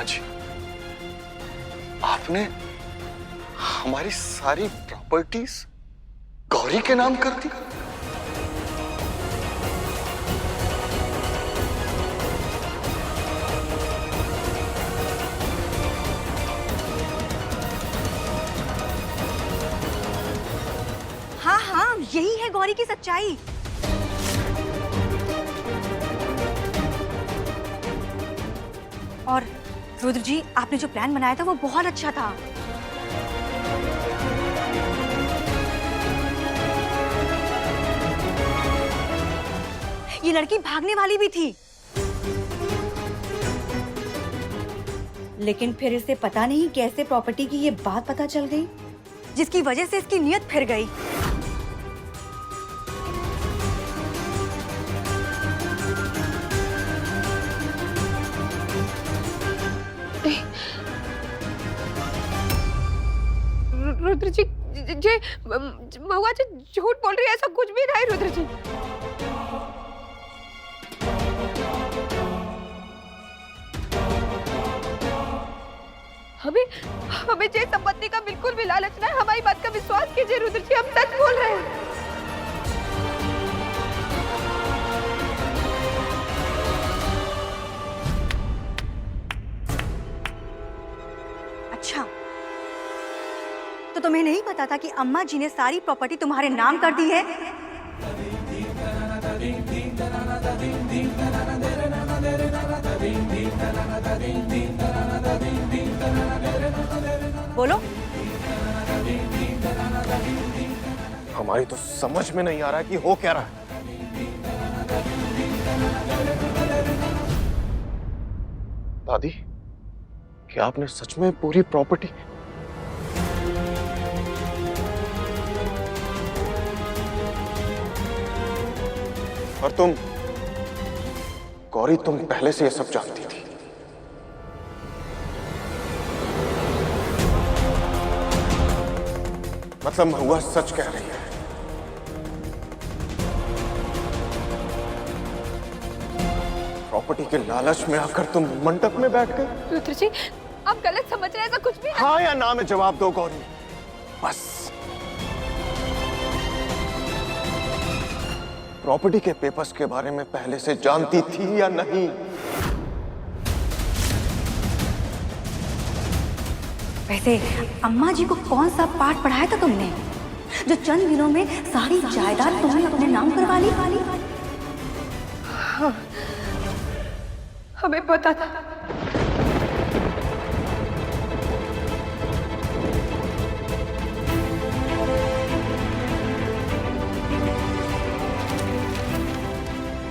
अम्मा जी, आपने हमारी सारी प्रॉपर्टीज गौरी के नाम कर दी। हाँ हाँ, यही है गौरी की सच्चाई। और रुद्र जी, आपने जो प्लान बनाया था वो बहुत अच्छा था। ये लड़की भागने वाली भी थी, लेकिन फिर इसे पता नहीं कैसे प्रॉपर्टी की ये बात पता चल गई, जिसकी वजह से इसकी नीयत फिर गई। रुद्र जी, महुआ जी झूठ बोल रही है, ऐसा कुछ भी नहीं रुद्र जी। हमें हमें जे संपत्ति का बिल्कुल भी लालच नहीं, हमारी बात का विश्वास कीजिए रुद्र जी, हम सच बोल रहे हैं। अच्छा, तो तुम्हें नहीं पता था कि अम्मा जी ने सारी प्रॉपर्टी तुम्हारे नाम कर दी है? बोलो। हमारी तो समझ में नहीं आ रहा कि हो क्या रहा है। दादी, क्या आपने सच में पूरी प्रॉपर्टी? और तुम गौरी, तुम पहले से ये सब जानती थी? मतलब महुआ सच कह रही है? प्रॉपर्टी के लालच में आकर तुम मंडप में बैठ गए? रुद्र जी, आप गलत समझ रहे हैं, ऐसा कुछ भी नहीं। हाँ या ना में जवाब दो गौरी, बस। प्रॉपर्टी के पेपर्स के बारे में पहले से जानती थी या नहीं? वैसे अम्मा जी को कौन सा पाठ पढ़ाया था तुमने, जो चंद दिनों में सारी जायदाद तुमने अपने नाम करवा ली? हाँ, हमें पता था।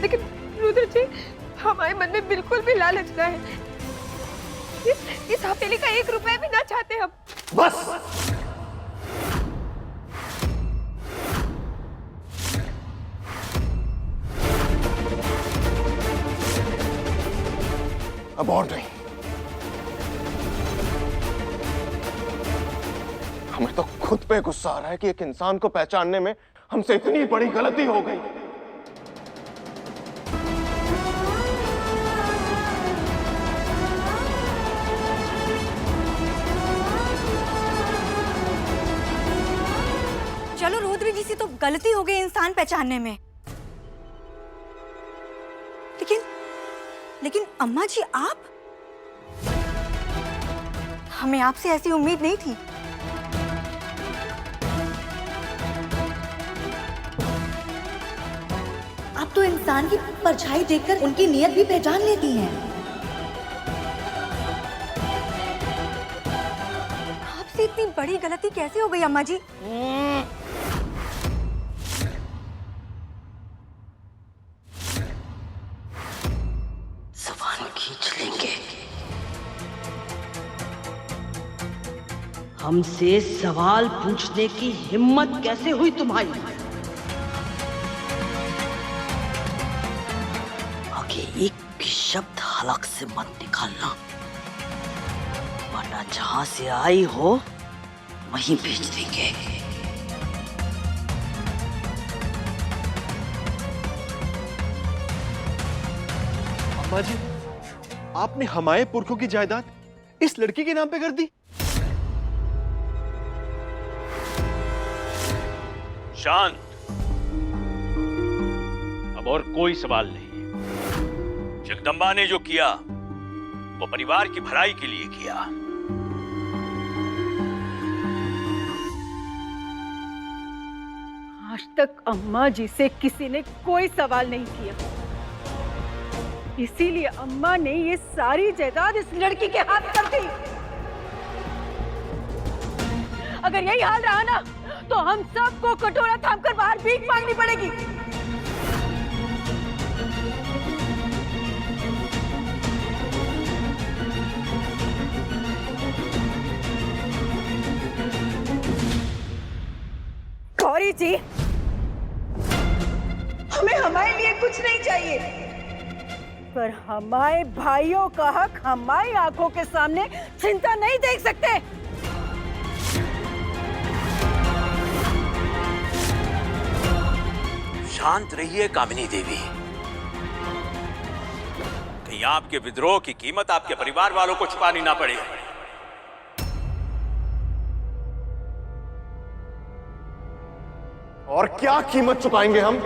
लेकिन रुद्र जी, हमारे मन में बिल्कुल भी लालच नहीं है। इस हवेली का 1 रुपया भी ना चाहते हम। बस। अब और नहीं। हमें तो खुद पे गुस्सा आ रहा है कि एक इंसान को पहचानने में हमसे इतनी बड़ी गलती हो गई। चलो, रुद्र जी से तो गलती हो गई इंसान पहचानने में, लेकिन अम्मा जी आप? हमें आपसे ऐसी उम्मीद नहीं थी। आप तो इंसान की परछाई देखकर उनकी नीयत भी पहचान लेती हैं। आपसे इतनी बड़ी गलती कैसे हो गई अम्मा जी? खींच लेंगे। हमसे सवाल पूछने की हिम्मत कैसे हुई तुम्हारी? आगे एक भी शब्द हलक से मत निकालना, वरना जहां से आई हो वहीं भेज देंगे। अम्मा जी, आपने हमारे पुरखों की जायदाद इस लड़की के नाम पे कर दी। शांत, अब और कोई सवाल नहीं। जगदम्बा ने जो किया वो परिवार की भलाई के लिए किया। आज तक अम्मा जी से किसी ने कोई सवाल नहीं किया, इसीलिए अम्मा ने ये सारी जायदाद इस लड़की के हाथ कर दी। अगर यही हाल रहा ना तो हम सबको कटोरा थामकर बाहर भीख मांगनी पड़ेगी। गौरी जी, हमें हमारे लिए कुछ नहीं चाहिए, पर हमारे भाइयों का हक हमारी आंखों के सामने चिंता नहीं देख सकते। शांत रहिए कामिनी देवी, कहीं आपके विद्रोह की कीमत आपके परिवार वालों को चुकानी ना पड़े। और क्या कीमत चुकाएंगे हम?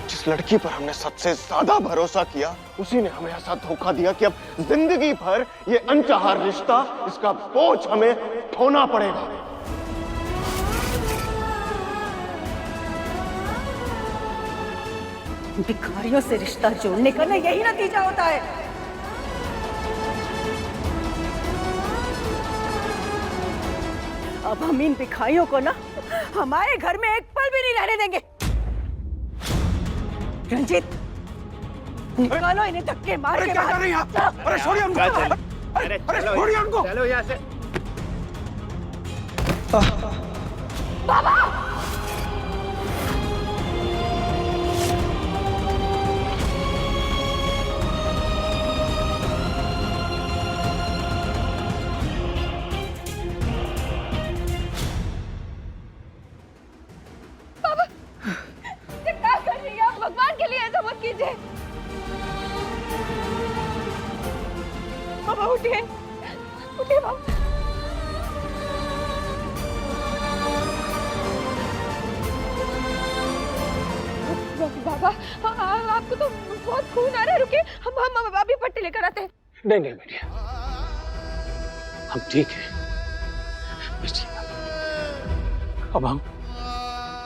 जिस लड़की पर हमने सबसे ज्यादा भरोसा किया उसी ने हमें ऐसा धोखा दिया कि अब जिंदगी भर ये अनचाहा रिश्ता, इसका बोझ हमें ढोना पड़ेगा। भिखारियों से रिश्ता जोड़ने का ना यही नतीजा होता है। अब हम इन भिखारियों को ना हमारे घर में एक पल भी नहीं रहने देंगे। रंजीत, निकालो इन्हें धक्के मार के बाहर। अरे छोड़िए उनको, अरे छोड़िए उनको। चलो यहाँ से। बाबा, भगवान के लिए ऐसा मत कीजिए। बाबा उठिए, उठिए बाबा। बाबा आपको तो बहुत खून आ रहा है, रुकिए, हम अभी पट्टी लेकर आते हैं। नहीं नहीं बेटिया, हम ठीक हैं। अब हम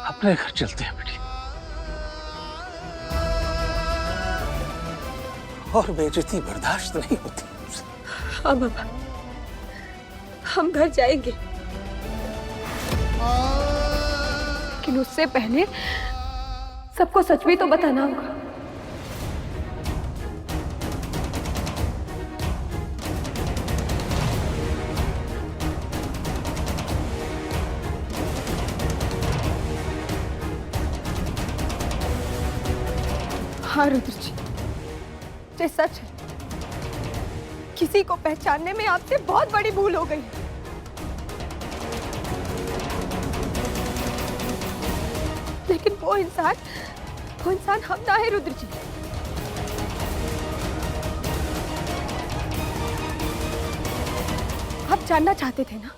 अपने घर चलते हैं बेटी। और बेइज्जती बर्दाश्त नहीं होती। हाँ बाबा, हम घर जाएंगे, लेकिन उससे पहले सबको सच भी तो बताना होगा। हाँ रुद्र जी, ये सच है, किसी को पहचानने में आपसे बहुत बड़ी भूल हो गई। लेकिन वो इंसान हम ना है रुद्र जी। आप जानना चाहते थे ना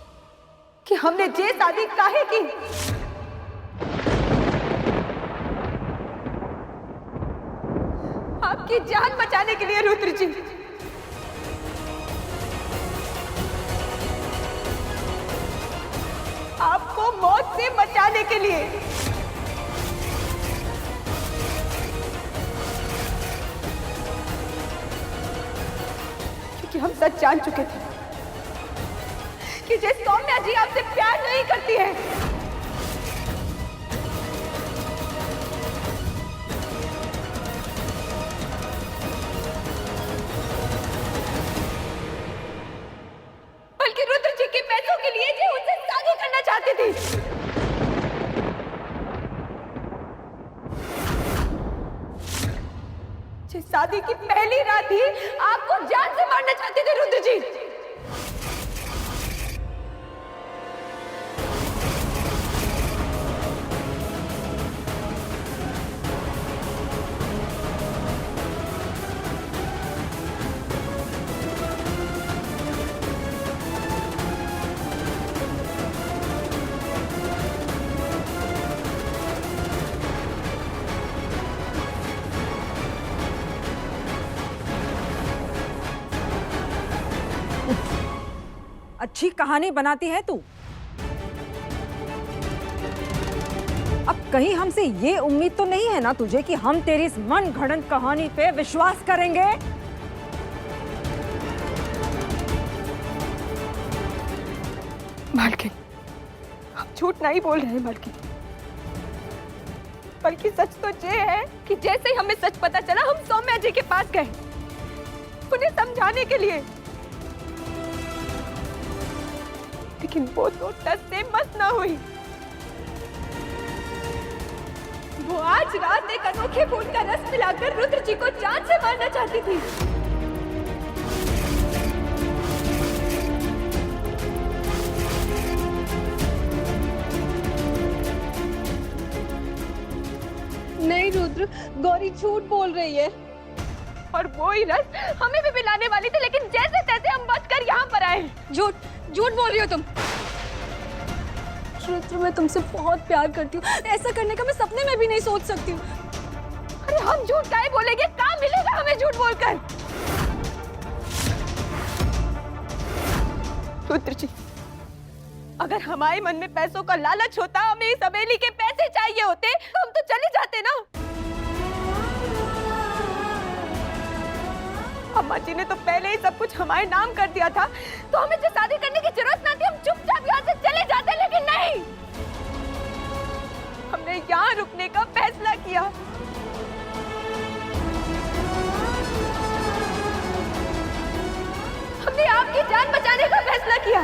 कि हमने ये शादी काहे की? आपकी जान बचाने के लिए रुद्र जी। आपको मौत से बचाने के लिए। क्योंकि हम सच जान चुके थे कि जिस सौम्या जी आपसे प्यार नहीं करती है, बल्कि रुद्र जी के पैसों के लिए जी उनसे शादी करना चाहती थी। जिस शादी की पहली रात ही आपको जान से मारना चाहते थे रुद्र जी। अच्छी कहानी बनाती है तू। अब कहीं हमसे ये उम्मीद तो नहीं है ना तुझे कि हम तेरी इस मन घड़ंत कहानी पे विश्वास करेंगे? मालकिन, आप झूठ नहीं बोल रहे हैं मालकिन, बल्कि सच तो ये है कि जैसे ही हमें सच पता चला हम सौम्या जी के पास गए उन्हें समझाने के लिए, लेकिन वो तो टस से मस ना हुई। वो आज रात एक अनोखे फूल का रस पिलाकर रुद्र जी को जान से मारना चाहती थी। नहीं रुद्र, गौरी झूठ बोल रही है। और वो ही रस हमें भी पिलाने वाली थी, लेकिन जैसे तैसे हम बचकर यहाँ पर आए। झूठ झूठ बोल रही हो तुम। रुद्र, मैं तुमसे बहुत प्यार करती हूँ, ऐसा करने का मैं सपने में भी नहीं सोच सकती हूँ। अरे हम झूठ काहे बोलेंगे, क्या मिलेगा हमें झूठ बोलकर? रुद्र जी, अगर हमारे मन में पैसों का लालच होता, हमें इस हवेली के पैसे चाहिए होते, तो हम तो चले जाते ना। अम्मा जी ने तो पहले ही सब कुछ हमारे नाम कर दिया था, तो हमें जो शादी करने की जरूरत ना थी, हम चुपचाप यहाँ से चले जाते, लेकिन नहीं, हमने यहाँ रुकने का फैसला किया। हमने आपकी जान बचाने का फैसला किया।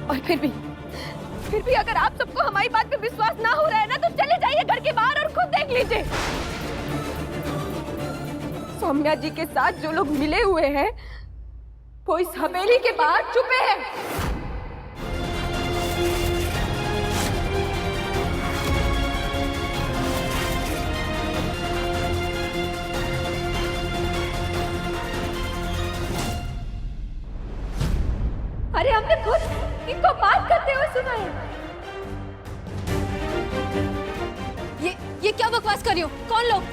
और फिर भी अगर आप सबको हमारी बात पे विश्वास ना हो रहा है ना, तो चले जाइए घर के बाहर और खुद देख लीजिए। सौम्या जी के साथ जो लोग मिले हुए हैं वो इस हवेली के बाहर छुपे हैं। अरे हमने खुद इनको बात करते हुए सुना है। ये क्या बकवास कर रही हो? कौन लोग?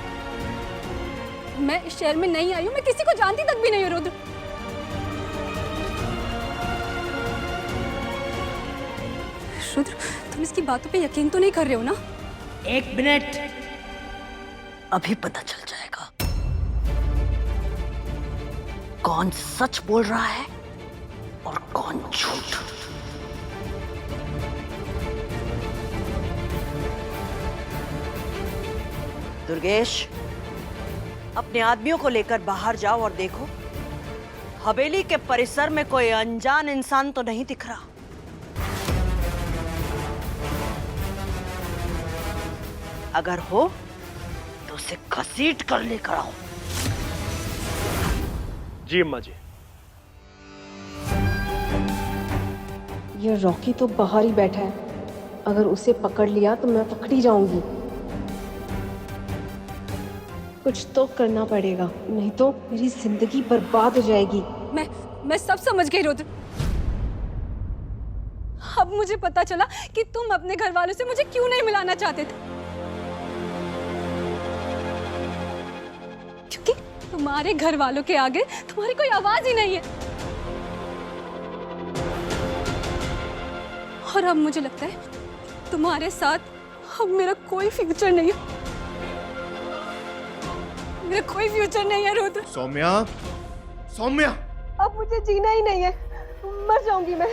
मैं इस शहर में नहीं आई हूँ, मैं किसी को जानती तक भी नहीं हूँ रुद्र। रुद्र, तुम इसकी बातों पे यकीन तो नहीं कर रहे हो ना? 1 मिनट, अभी पता चल जाएगा कौन सच बोल रहा है और कौन झूठ। दुर्गेश, अपने आदमियों को लेकर बाहर जाओ और देखो हवेली के परिसर में कोई अनजान इंसान तो नहीं दिख रहा। अगर हो तो उसे घसीट कर लेकर आओ। जी अम्मा जी। ये रॉकी तो बाहर ही बैठा है, अगर उसे पकड़ लिया तो मैं पकड़ी जाऊंगी। कुछ तो करना पड़ेगा, नहीं तो मेरी जिंदगी बर्बाद हो जाएगी। मैं सब समझ गई रुद्र। अब मुझे पता चला कि तुम अपने घर वालों से मुझे क्यों नहीं मिलाना चाहते थे, क्योंकि तुम्हारे घर वालों के आगे तुम्हारी कोई आवाज ही नहीं है। और अब मुझे लगता है तुम्हारे साथ अब मेरा कोई फ्यूचर नहीं है, मेरा कोई फ्यूचर नहीं है रुद्र। सौम्या, सौम्या, अब मुझे जीना ही नहीं है, मर जाऊंगी मैं।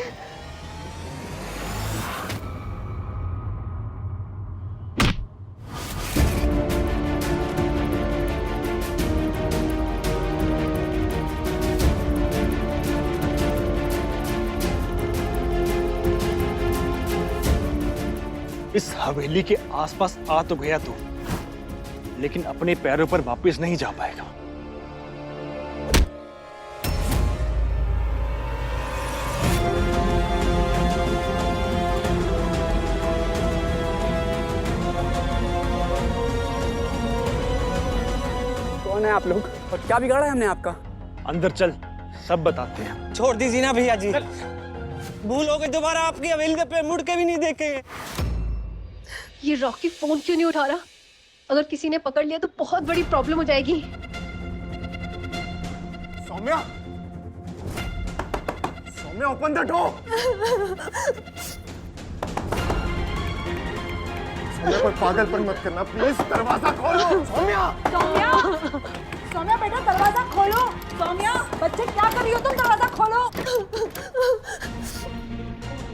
इस हवेली के आसपास आ तो गया तू, लेकिन अपने पैरों पर वापस नहीं जा पाएगा। कौन है आप लोग और क्या बिगाड़ा है हमने आपका? अंदर चल, सब बताते हैं। छोड़ दीजिए ना भैया जी, भूल हो गई, दोबारा आपकी हवेली पे मुड़ के भी नहीं देखेंगे। ये रॉकी फोन क्यों नहीं उठा रहा? अगर किसी ने पकड़ लिया तो बहुत बड़ी प्रॉब्लम हो जाएगी। Saumya, Saumya open the door. Saumya कोई पागलपन मत करना प्लीज, दरवाजा खोलो। सौम्या, सौम्या, सौम्या बेटा दरवाजा खोलो। सौम्या बच्चे क्या कर रही हो तुम, दरवाजा खोलो।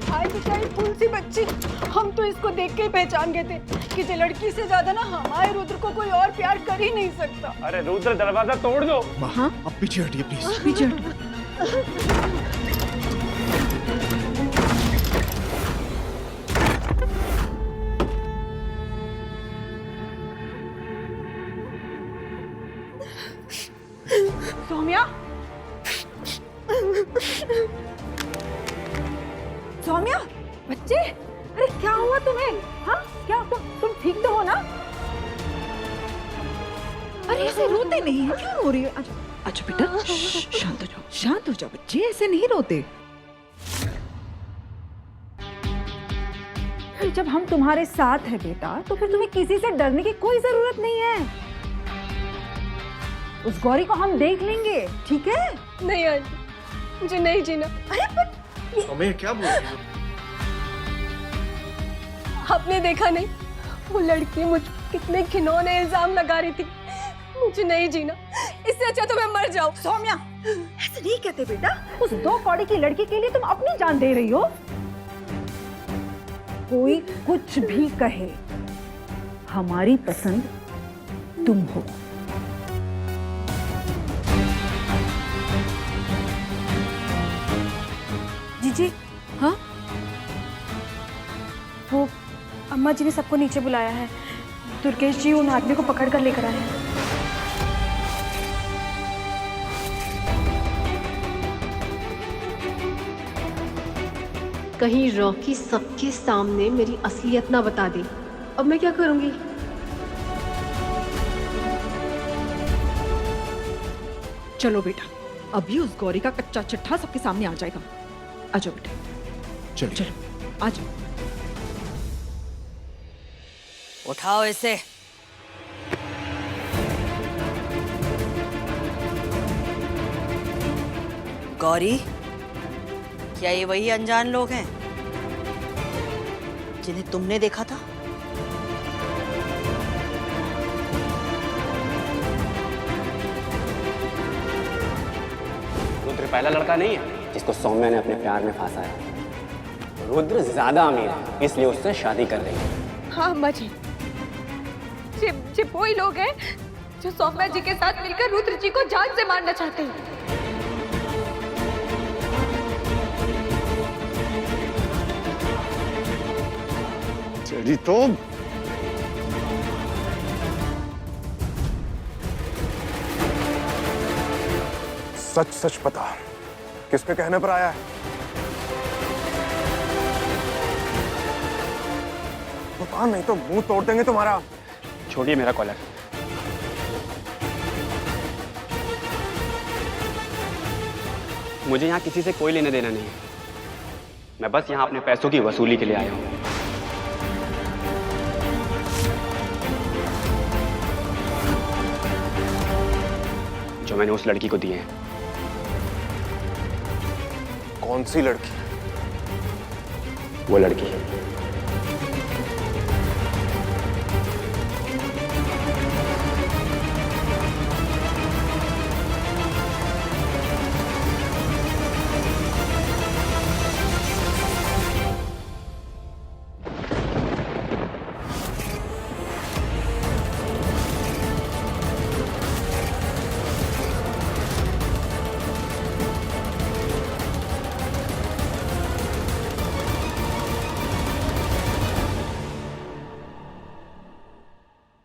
भाई बेचारी फूल सी बच्ची, हम तो इसको देख के ही पहचान गए थे कि ये लड़की से ज्यादा ना हमारे रुद्र को कोई और प्यार कर ही नहीं सकता। अरे रुद्र दरवाजा तोड़ दो। हाँ? अब पीछे हटिए प्लीज। पीछे हटो। सौम्या, सौम्या बच्चे, अरे क्या हुआ तुम्हें? हाँ क्या तुम ठीक तो हो ना? अरे ऐसे रोते नहीं है, क्यों रो रही है? अच्छा अच्छा बेटा शांत हो जाओ, शांत हो जाओ बच्चे, ऐसे नहीं रोते। जब हम तुम्हारे साथ है बेटा तो फिर तुम्हें किसी से डरने की कोई जरूरत नहीं है। उस गौरी को हम देख लेंगे, ठीक है? नहीं आंटी, मुझे नहीं जीना। अरे पर सौम्या क्या बोल रही हो? आपने देखा नहीं वो लड़की मुझ कितने घिनौने इल्जाम लगा रही थी। मुझे नहीं जीना, इससे अच्छा तो मैं मर जाऊं। सौम्या ऐसे नहीं कहते बेटा, उस 2 कौड़ी की लड़की के लिए तुम अपनी जान दे रही हो। कोई कुछ भी कहे, हमारी पसंद तुम हो। जीजी, हाँ वो अम्मा जी ने सबको नीचे बुलाया है। दुर्गेश जी उन आदमी को पकड़ कर लेकर आए हैं। कहीं रॉकी सबके सामने मेरी असलियत ना बता दे। अब मैं क्या करूंगी? चलो बेटा, अभी उस गौरी का कच्चा चिट्ठा सबके सामने आ जाएगा। आ जाओ बेटा, चलिए चलो आ जाओ। उठाओ इसे। गौरी, क्या ये वही अनजान लोग हैं जिन्हें तुमने देखा था? रुद्र पहला लड़का नहीं है जिसको सौम्या ने अपने प्यार में फंसा है। रुद्र ज्यादा अमीर है, इसलिए उससे शादी कर रही है। हाँ अम्मा जी, ये वही लोग हैं जो सौम्या जी के साथ मिलकर रुद्र जी को जान से मारना चाहते हैं। चली तो सच सच पता किसके कहने पर आया है? बता, नहीं तो मुंह तोड़ देंगे तुम्हारा। छोड़िए मेरा कॉलर। मुझे यहाँ किसी से कोई लेना देना नहीं है। मैं बस यहाँ अपने पैसों की वसूली के लिए आया हूँ। जो मैंने उस लड़की को दिए हैं। कौन सी लड़की? वो लड़की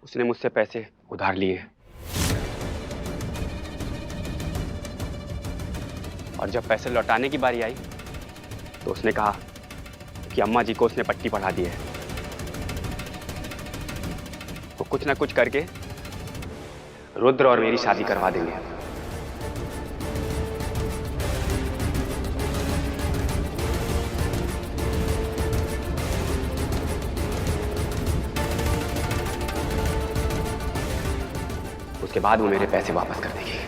उसने मुझसे पैसे उधार लिए और जब पैसे लौटाने की बारी आई तो उसने कहा कि अम्मा जी को उसने पट्टी पढ़ा दी है। वो कुछ ना कुछ करके रुद्र और मेरी शादी करवा देंगे। उसके बाद वो मेरे पैसे वापस कर देगी।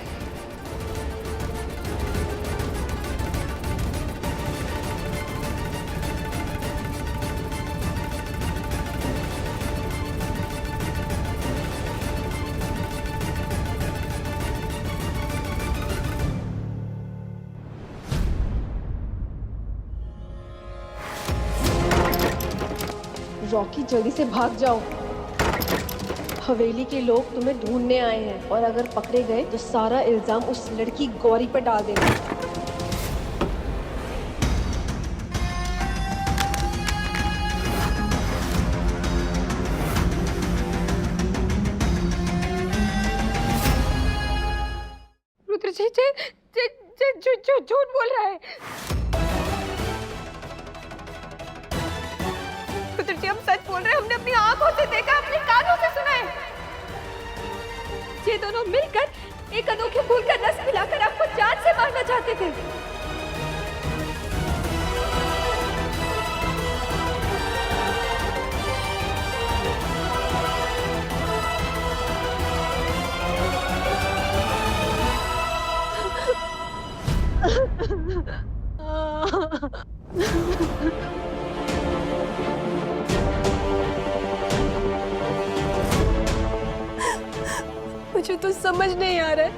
रॉकी जल्दी से भाग जाओ। हवेली के लोग तुम्हें ढूंढने आए हैं और अगर पकड़े गए तो सारा इल्जाम उस लड़की गौरी पर डाल देना। रुद्र जी झूठ बोल रहा है। रुद्र जी हम सच बोल रहे हैं, हमने अपनी आंखों से देखा, अपने कानों से सुना है। ये दोनों मिलकर एक अनोखे फूल का रस मिलाकर आपको जान से मारना चाहते थे। मुझे तो समझ नहीं आ रहा है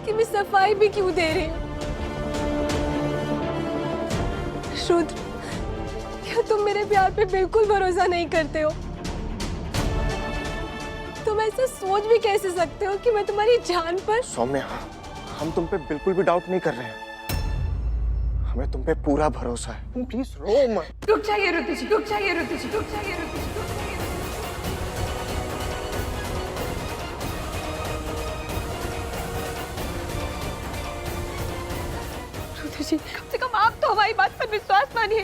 कि मैं सफाई भी क्यों दे रही हूँ। रुद्र, क्या तुम मेरे प्यार पे बिल्कुल भरोसा नहीं करते हो? तुम ऐसा सोच भी कैसे सकते हो कि मैं तुम्हारी जान पर? सौम्या, हम तुम पे बिल्कुल भी डाउट नहीं कर रहे हैं। हमें तुम पे पूरा भरोसा है। तुम प्लीज रो मत। रुक जाइए रुद्र जी, रुक जाइए रुद्र जी, रुक जाइए रुद्र जी, रुक जाइए। रुद्र जी, कम से कम आप तो हमारी बात पर विश्वास मानिए।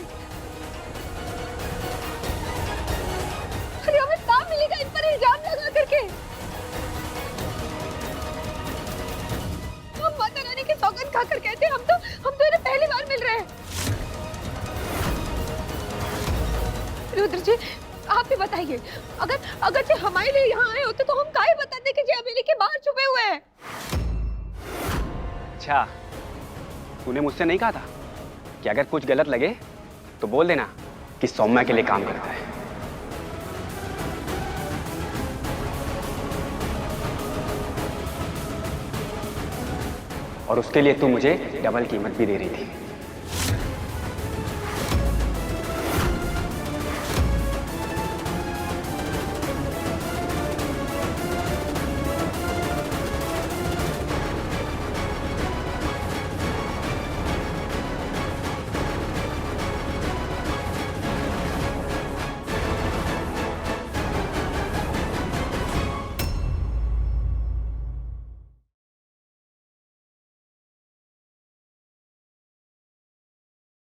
अरे हमें काम मिलेगा इन पर इल्जाम लगा करके। हम माता रानी की सौगंध खाकर कहते हैं हम तो इन्हें पहली बार मिल रहे हैं। रुद्र जी आप भी बताइए, अगर जे हमारे लिए यहाँ आए होते तो हम काहे बताते कि जे हवेली के बाहर छुपे हुए हैं। अच्छा, तूने मुझसे नहीं कहा था कि अगर कुछ गलत लगे तो बोल देना कि सौम्या के लिए काम करता है। और उसके लिए तू मुझे डबल कीमत भी दे रही थी।